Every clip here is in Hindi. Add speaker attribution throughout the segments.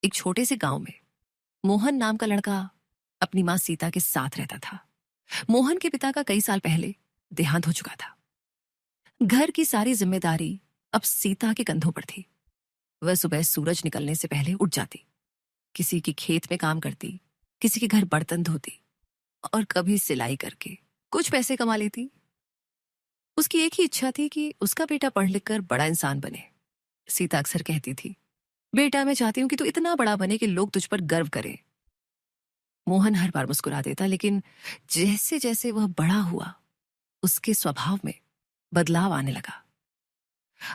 Speaker 1: एक छोटे से गांव में मोहन नाम का लड़का अपनी मां सीता के साथ रहता था। मोहन के पिता का कई साल पहले देहांत हो चुका था। घर की सारी जिम्मेदारी अब सीता के कंधों पर थी। वह सुबह सूरज निकलने से पहले उठ जाती, किसी की खेत में काम करती, किसी के घर बर्तन धोती और कभी सिलाई करके कुछ पैसे कमा लेती। उसकी एक ही इच्छा थी कि उसका बेटा पढ़ लिख कर बड़ा इंसान बने। सीता अक्सर कहती थी, बेटा मैं चाहती हूं कि तू इतना बड़ा बने कि लोग तुझ पर गर्व करें। मोहन हर बार मुस्कुरा देता, लेकिन जैसे जैसे वह बड़ा हुआ उसके स्वभाव में बदलाव आने लगा।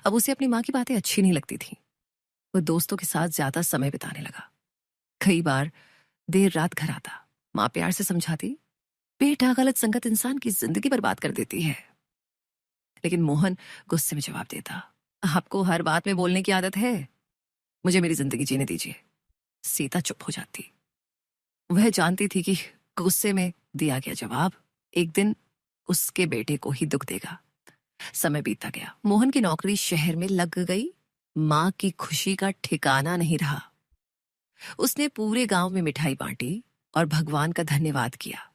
Speaker 1: अब उसे अपनी माँ की बातें अच्छी नहीं लगती थी। वह दोस्तों के साथ ज्यादा समय बिताने लगा। कई बार देर रात घर आता, माँ प्यार से समझाती, बेटा गलत संगत इंसान की जिंदगी बर्बाद कर देती है। लेकिन मोहन गुस्से में जवाब देता, आपको हर बात में बोलने की आदत है, मुझे मेरी जिंदगी जीने दीजिए। सीता चुप हो जाती। वह जानती थी कि गुस्से में दिया गया जवाब एक दिन उसके बेटे को ही दुख देगा। समय बीतता गया। मोहन की नौकरी शहर में लग गई। मां की खुशी का ठिकाना नहीं रहा। उसने पूरे गांव में मिठाई बांटी और भगवान का धन्यवाद किया।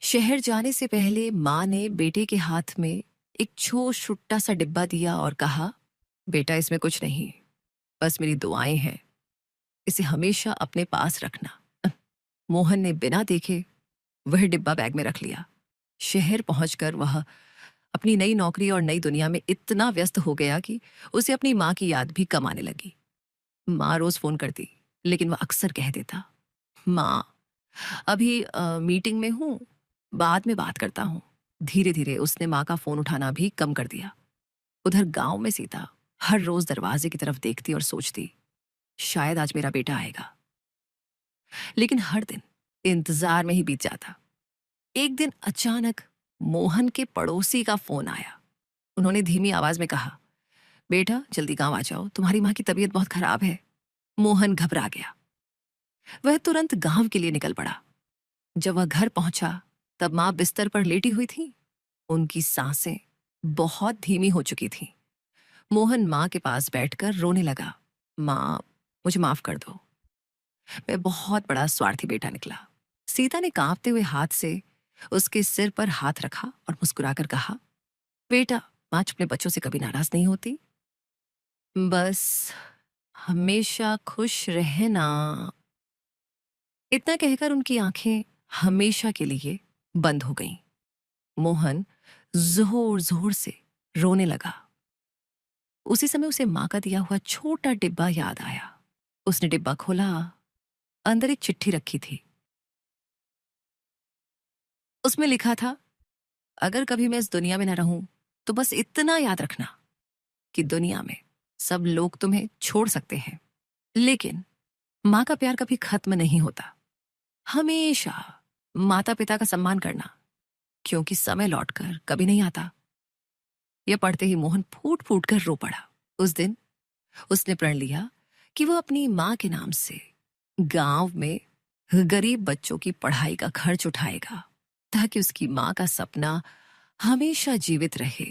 Speaker 1: शहर जाने से पहले मां ने बेटे के हाथ में एक छोटा सा डिब्बा दिया और कहा, बेटा इसमें कुछ नहीं, बस मेरी दुआएं हैं, इसे हमेशा अपने पास रखना। मोहन ने बिना देखे वह डिब्बा बैग में रख लिया। शहर पहुंचकर वह अपनी नई नौकरी और नई दुनिया में इतना व्यस्त हो गया कि उसे अपनी मां की याद भी कम आने लगी। मां रोज फोन करती, लेकिन वह अक्सर कह देता, मां अभी मीटिंग में हूं, बाद में बात करता हूं। धीरे धीरे उसने मां का फोन उठाना भी कम कर दिया। उधर गांव में सीता हर रोज दरवाजे की तरफ देखती और सोचती, शायद आज मेरा बेटा आएगा। लेकिन हर दिन इंतजार में ही बीत जाता। एक दिन अचानक मोहन के पड़ोसी का फोन आया। उन्होंने धीमी आवाज में कहा, बेटा जल्दी गांव आ जाओ, तुम्हारी मां की तबीयत बहुत खराब है। मोहन घबरा गया। वह तुरंत गांव के लिए निकल पड़ा। जब वह घर पहुंचा तब मां बिस्तर पर लेटी हुई थी। उनकी सांसें बहुत धीमी हो चुकी थीं। मोहन मां के पास बैठकर रोने लगा, मां मुझे माफ कर दो, मैं बहुत बड़ा स्वार्थी बेटा निकला। सीता ने कांपते हुए हाथ से उसके सिर पर हाथ रखा और मुस्कुराकर कहा, बेटा मां अपने बच्चों से कभी नाराज नहीं होती, बस हमेशा खुश रहना। इतना कहकर उनकी आंखें हमेशा के लिए बंद हो गईं। मोहन जोर जोर से रोने लगा। उसी समय उसे मां का दिया हुआ छोटा डिब्बा याद आया। उसने डिब्बा खोला। अंदर एक चिट्ठी रखी थी। उसमें लिखा था, अगर कभी मैं इस दुनिया में न रहूं तो बस इतना याद रखना कि दुनिया में सब लोग तुम्हें छोड़ सकते हैं, लेकिन मां का प्यार कभी खत्म नहीं होता। हमेशा माता पिता का सम्मान करना, क्योंकि समय लौटकर कभी नहीं आता। यह पढ़ते ही मोहन फूट फूट कर रो पड़ा। उस दिन उसने प्रण लिया कि वह अपनी मां के नाम से गांव में गरीब बच्चों की पढ़ाई का खर्च उठाएगा, ताकि उसकी मां का सपना हमेशा जीवित रहे।